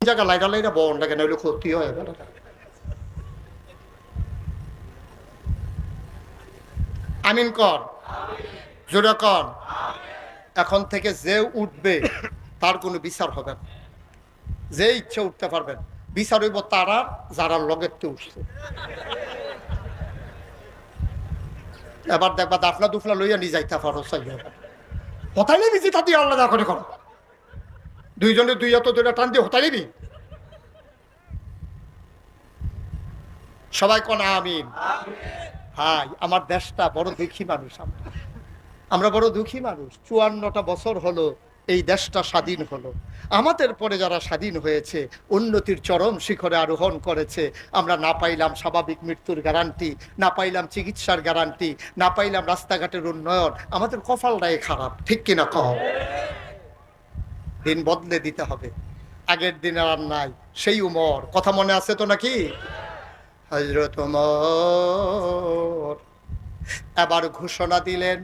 জায়গা লাইটা লাইটা বন লাগে, নইলে ক্ষতি হয়। আমিন কর, জোরে কর। এখন থেকে যে উঠবে তার কোনো বিচার হবে না, যে ইচ্ছে উঠতে পারবেন। বিচার হইব তারা যারা লগেতে উঠছে। এবার দেখবা দাফলা দুফলা লইয়া নিয়ে যাইতে পারো, হতাই নিবি যে তাতে আল্লাহ করে কর, দুইজনে দুই এত দুইটা টান দিয়ে হতাই নিবি। সবাই কোন আমিন। ভাই আমার দেশটা বড় দুঃখী মানুষ, আমরা বড় দুঃখী মানুষ। 54টা বছর হলো এই দেশটা স্বাধীন হলো। আমাদের পরে যারা স্বাধীন হয়েছে, উন্নতির চরম শিখরে আরোহণ করেছে, আমরা না পাইলাম স্বাভাবিক মৃত্যুর গ্যারান্টি, না পাইলাম চিকিৎসার গ্যারান্টি, না পাইলাম রাস্তাঘাটের উন্নয়ন। আমাদের কপালটাই খারাপ, ঠিক কিনা কও? দিন বদলে দিতে হবে, আগের দিন আর নাই। সেই উমর কথা মনে আছে তো নাকি? হযরত ওমর এবার ঘোষণা দিলেন,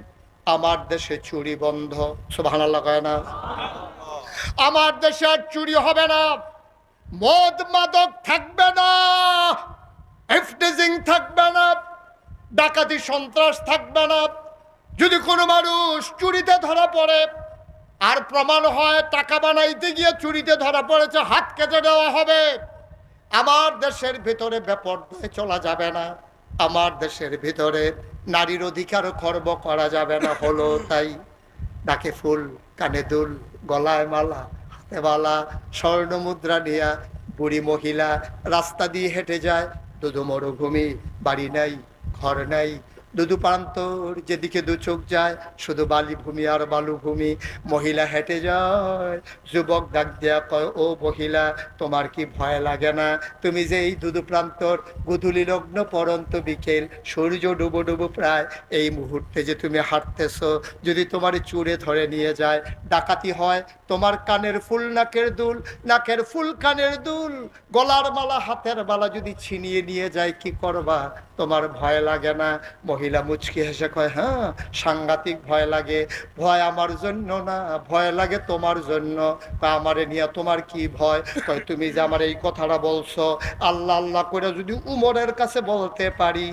আমার দেশে চুরি বন্ধ। সুবহানাল্লাহ কয় না? আমার দেশে আর চুরি হবে না, মদ মাদক থাকবে না, এফটেজিং থাকবে না, ডাকাতি সন্ত্রাস থাকবে না। যদি কোনো মানুষ চুরিতে ধরা পড়ে আর প্রমাণ হয় টাকা বানাইতে গিয়ে চুরিতে ধরা পড়েছে, হাত কেটে দেওয়া হবে। আমার দেশের ভিতরে বেপরদায় চলা যাবে না, আমার দেশের ভিতরে নারীর অধিকার খর্ব করা যাবে না। হলো তাই। নাকে ফুল, কানে দুল, গলায় মালা, হাতে বালা, স্বর্ণ মুদ্রা নিয়া বুড়ি মহিলা রাস্তা দিয়ে হেঁটে যায়। দুদু মরুভূমি, বাড়ি নাই, ঘর নাই, দুদু প্রান্তর, যেদিকে দু চোখ যায় শুধু বালিভূমি আর বালুভূমি। মহিলা হেঁটে যায়, যুবক ডাক দেয়া কয়, ও মহিলা তোমার কি ভয় লাগে না? তুমি যে এই দুদু প্রান্তর, গোধূলি লগ্ন পরন্ত বিকেল, সূর্য ডুবো ডুবো প্রায়, এই মুহূর্তে যে তুমি হাঁটতেছো, যদি তোমার চুরে ধরে নিয়ে যায়, ডাকাতি হয়, তোমার কানের ফুল নাকের দুল, নাকের ফুল কানের দুল, গলার মালা হাতের মালা যদি ছিনিয়ে নিয়ে যায়, কি করবা? তোমার ভয় লাগে না? মহিলা মুচকি হেসে কয়, হ্যাঁ সাংঘাতিক ভয় লাগে। ভয় আমার জন্য না, ভয় লাগে তোমার জন্য। আমারে নিয়ে তোমার কি ভয়? কয়, তুমি যে আমার এই কথাটা বলছো, আল্লাহ আল্লাহ করে যদি উমরের কাছে বলতে পারি,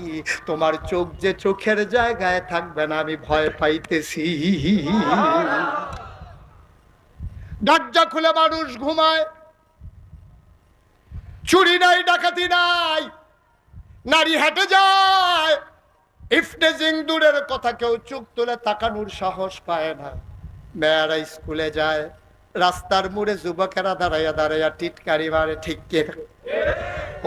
তোমার চোখ যে চোখের জায়গায় থাকবে না, আমি ভয় পাইতেছি। দরজা খুলে মানুষ ঘুমায়, চুরি নাই, ডাকাতি নাই, নারী হেঁটে যায়, ইফটেজিং দূরের কথা, কেউ চোখ তুলে তাকানোর সাহস পায় না। মেয়েরা স্কুলে যায়, রাস্তার মোড়ে যুবকেরা দাঁড়াইয়া দাঁড়াইয়া টিটকারি মারে, ঠিক কে?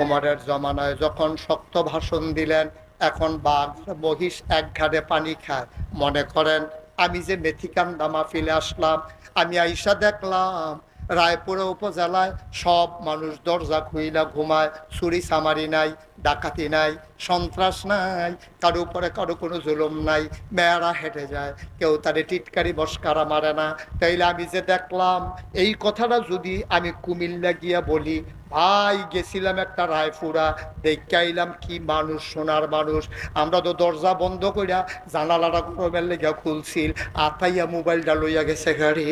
ওমরের জমানায় যখন শক্ত ভাষণ দিলেন, এখন বাঘ মহিষ এক ঘাটে পানি খায়। মনে করেন আমি যে মেথিকান্দা মাহফিলে আসলাম, আমি আইসা দেখলাম রায়পুরা উপজেলায় সব মানুষ দরজা খুইলা ঘুমায়, চুরি চামারি নাই, ডাকাতি নাই, সন্ত্রাস নাই, কারো উপরে কারো কোনো জুলুম নাই, মেয়েরা হেঁটে যায়, কেউ তাদের টিটকারি বস্কারা মারে না। তাইলে আমি যে দেখলাম, এই কথাটা যদি আমি কুমিল্লা গিয়া বলি, ভাই গেছিলাম একটা রায়পুরা, দেখে আইলাম কি মানুষ, সোনার মানুষ। আমরা তো দরজা বন্ধ করিয়া জানালাটা করবেন লেগা খুলছিল, আতাইয়া মোবাইলটা লইয়া গেছে গাড়ি।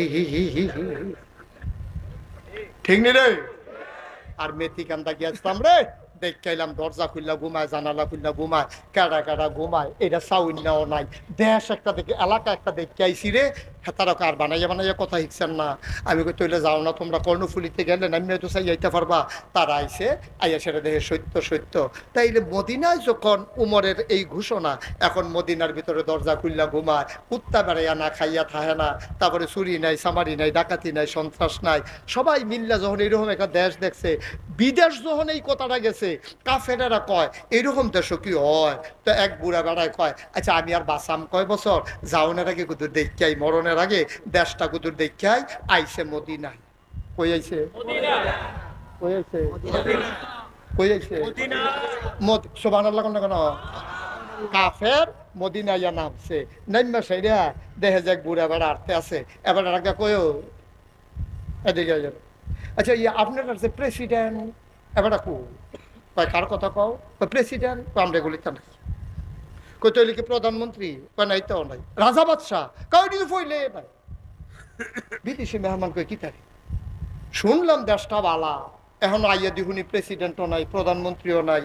ঠিক নি রে? আর মেথিকান্দা গিয়েছিলাম রে, দেখাইলাম দরজা খুললা ঘুমায়, জানালা খুললা ঘুমায়, কারা কারা ঘুমায়, এটা সাউন্যাও নাই। দেশ একটা দেখে, এলাকা একটা দেখে আইসি রে, তারা আর বানাইয়া বানাইয়া কথা শিখছেন না। আমি কই তৈলে যাও না তোমরা, কর্ণফুলিতে গেলে নামিয়ে তো চাই যাইতে পারবা। তারা আইসে, আইয়া সেটা দেখে সত্য সত্য। তাইলে মদিনায় যখন উমরের এই ঘোষণা, এখন মদিনার ভিতরে দরজা খুললা ঘুমায়, কুত্তা বেড়াইয়া না খাইয়া থাহে না, তারপরে চুরি নাই, চামারি নাই, ডাকাতি নাই, সন্ত্রাস নাই, সবাই মিল্লা যখন এইরকম একটা দেশ দেখছে, বিদেশ যখন এই কথাটা গেছে, কাফেরেরা কয় এইরকম দেশও কি হয়? তো এক বুড়া বেড়ায় কয়, আচ্ছা আমি আর বাঁচাম কয় বছর, যাওনের আগে কুতুর দেখাই, মরণের আগে দেশটা কুতুর দেখাই। আইসে মদিনায়। কই আইছে? কই আইছে? কই আইছে? সুবহানাল্লাহ কোন কেন? কাফের মদিনাইয়া নামছে, নাইমা সাইরা দেখে যাক বুড়া বেড়া আটতে আছে। এবার আগে কয়ও এদিকে, আচ্ছা আপনার কাছে প্রেসিডেন্ট এবার কো কয়, কার কথা কও? প্রেসিডেন্ট। আমরা এগুলি তা নাই। কই তৈলি কি প্রধানমন্ত্রী? কয় নাই, তো নাই। রাজা বাদশাহ? কয় কিছু ফইলে নাই। বিদেশি মেহমান কই কি থাকে, শুনলাম দেশটা বালা, এখনো আইয়া দিহুনি প্রেসিডেন্টও নাই, প্রধানমন্ত্রীও নাই,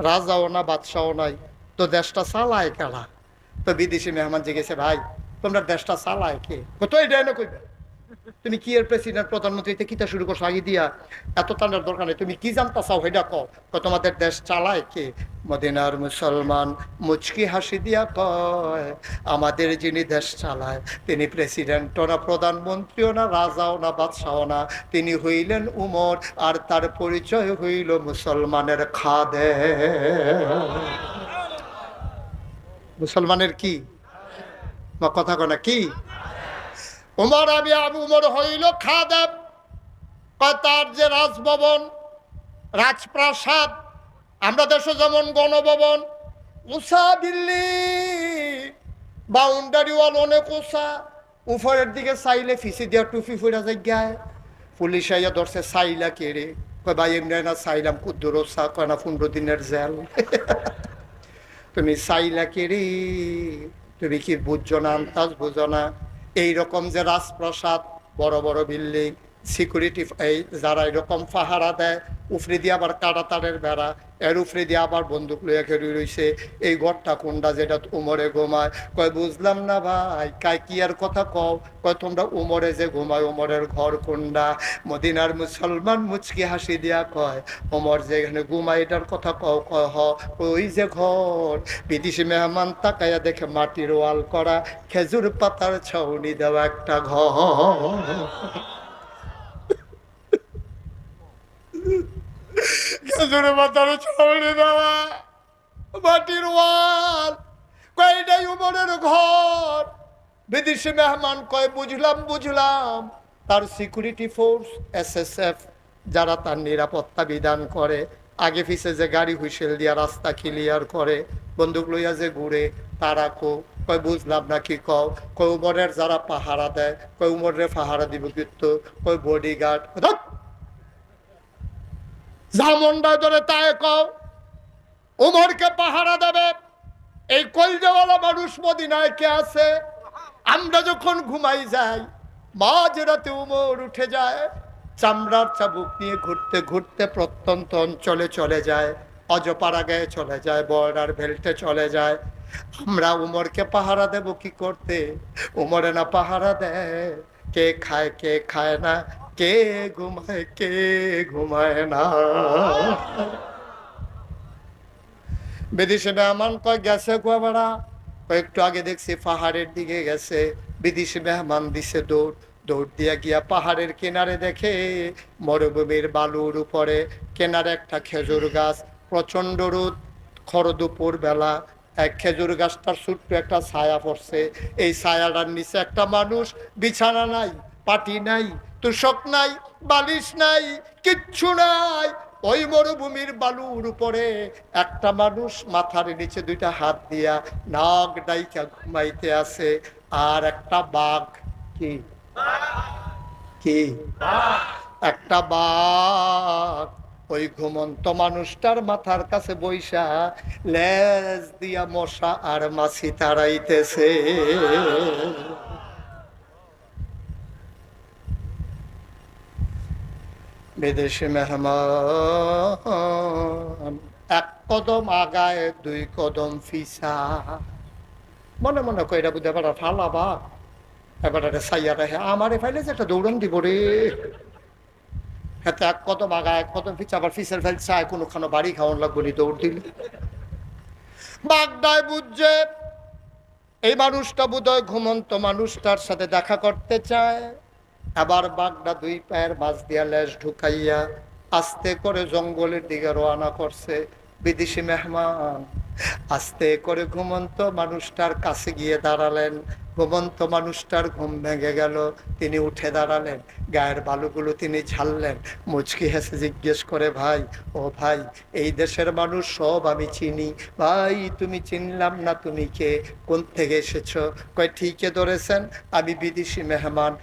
রাজাও না, বাদশাও নাই, তো দেশটা চালায় কারা? তো বিদেশি মেহমান জিজ্ঞেসে, ভাই তোমরা দেশটা চালায় কে? তো এটা এনে কইবে, তুমি কি এর প্রেসিডেন্ট প্রধানমন্ত্রীতে কিতা শুরু করছো আগে দিয়া, এত টানার দরকার নেই, তুমি কি জানতা চাও সেটা কও, তোমাদের দেশ চালায় কে? মদিনার মুসলমান মুচকি হাসি দিয়া কয়, আমাদের যিনি দেশ চালায় তিনি প্রেসিডেন্টও না, প্রধানমন্ত্রীও না, রাজাও না, বাদশাও না, তিনি হইলেন উমর, আর তার পরিচয় হইল মুসলমানের খাদে। মুসলমানের কি বা কথা কনা কি? উমর, আমি উমর হইল খাদেম। তার যে রাজভবন, রাজপ্রাসাদ, আমরা দেশে যেমন গণভবন, উষা বিল্ডিং, বাউন্ডারি ওয়াল অনেক উষা, উপরের দিকে চাইলে ফিসি দিয়া টুপি ফুরা জায়গায় পুলিশ আইয়া ধরছে, চাইলা কেড়ে, কয় ভাই এমনি না চাইলাম কুদ্দুর ওষা, কয় না 15 দিনের জেল। তুমি চাইলা কেড়ে, তুমি কি বুঝছো না, আন্তাজ বুঝো না? এইরকম যে রাজপ্রাসাদ, বড় বড় বিল্ডিং, সিকিউরিটি, এই যারা এরকম পাহারা দেয়, উফরে দিয়ে আবার কাটা তারের বেড়া, এর উফরে দিয়ে আবার বন্দুক লইয়া খেয়ে রইছে, এই ঘরটা কোনটা যেটা উমরে ঘুমায়? কয় বুঝলাম না ভাই, কাই কি আর কথা কও? কয় তোমরা উমরে যে ঘুমায় উমরের ঘর কোনটা? মদিনার মুসলমান মুচকি হাসি দিয়া কয়, উমর যে এখানে ঘুমায় এটার কথা কও? কয় হ, ওই যে ঘর। বিদেশি মেহমান তাকাইয়া দেখে মাটির ওয়াল করা, খেজুর পাতার ছাউনি দেওয়া একটা ঘর। খেজুর পাতার ছাউনি দেওয়া, মাটির ওয়াল, কয়টাই উমরের ঘর। বিদেশি মেহমান কয় বুঝলাম বুঝলাম, তার সিকিউরিটি ফোর্স, SSF, যারা তার নিরাপত্তা বিধান করে, আগে পিছে যে গাড়ি হুইসেল দিয়া রাস্তা ক্লিয়ার করে, বন্দুক লইয়া যে ঘুরে, তারা কয় বুঝলাম না, কি কও? কয় উমরের যারা পাহারা দেয়। কয় উমরের পাহারা দিব কিন্তু? কয় বডিগার্ড। জামন্ডা ধরে তাই কও, উমরকে পাহারা দেবে এই কলজাওয়ালা মানুষ মদিনায় কে আছে? আমরা যখন ঘুমাই যাই, মাঝরাতে উমর উঠে যায়, চামড়ার চাবুক নিয়ে ঘুরতে ঘুরতে প্রত্যন্ত অঞ্চলে চলে যায়, অজপাড়া গায়ে চলে যায়, বর্ডার বেল্টে চলে যায়। আমরা উমরকে পাহারা দেব কি করতে? উমরে না পাহারা দেয়, কে খায় কে খায় না, কে ঘুমায় না। বিদেশি মেহমান কয় গেছে কুয়াবাড়া, একটু আগে দেখছি পাহাড়ের দিকে গেছে। বিদেশি মেহমান দিছে দৌড়, দৌড় দিয়া গিয়া পাহাড়ের কিনারে দেখে মরুভূমির বালুর উপরে কেনারে একটা খেজুর গাছ, প্রচন্ড রোদ, খরদুপুর বেলা, এক খেজুর গাছটার ছোট্ট একটা ছায়া পড়ছে। এই ছায়াটার নিচে একটা মানুষ, বিছানা নাই, পাটি নাই, তুষক নাই, বালিশ নাই, কিচ্ছু নাই। ওই মরুভূমির বালুর উপরে একটা মানুষ মাথার নিচে দুইটা হাত দিয়া নাক ডাইকা ঘুমাইতে আছে। আর একটা বাঘ, কি কি একটা বাঘ ওই ঘুমন্ত মানুষটার মাথার কাছে বইসা লেজ দিয়া মশা আর মাছি তাড়াইতেছে। বিদেশি মেহমান এক কদম আগায় দুই কদম ফিসা, মনে মনে কই এটা বুঝে এবার ফালাবা, এবার সাইয়া রেখে আমারে ফাইলে যে একটা দৌড়ান দিব রে। হ্যাঁ, এক কদম আগায় এক কদম ফিসা, আবার ফিসের ফেল চায় কোনোখানে বাড়ি খাওয়ান লাগবো নি, দৌড় দিল। বাগদায় বুঝছে এই মানুষটা বোধহয় ঘুমন্ত মানুষটার সাথে দেখা করতে চায়। আবার বাঘটা দুই পায়ের মাছ দিয়া লেজ ঢুকাইয়া আস্তে করে জঙ্গলের দিকে রওনা করছে। বিদেশি মেহমান আস্তে করে ঘুমন্ত মানুষটার কাছে গিয়ে দাঁড়ালেন। ঘুমন্ত মানুষটার ঘুম ভেঙে গেল, তিনি উঠে দাঁড়ালেন, গায়ের বালুগুলো তিনি ঝাড়লেন, মুচকি হেসে জিজ্ঞেস করে, ভাই, ও ভাই, এই দেশের মানুষ সব আমি চিনি। ভাই তুমি চিনলাম না, তুমি কে, কোন থেকে এসেছো? কয় ঠিকই ধরেছেন, আমি বিদেশি মেহমান।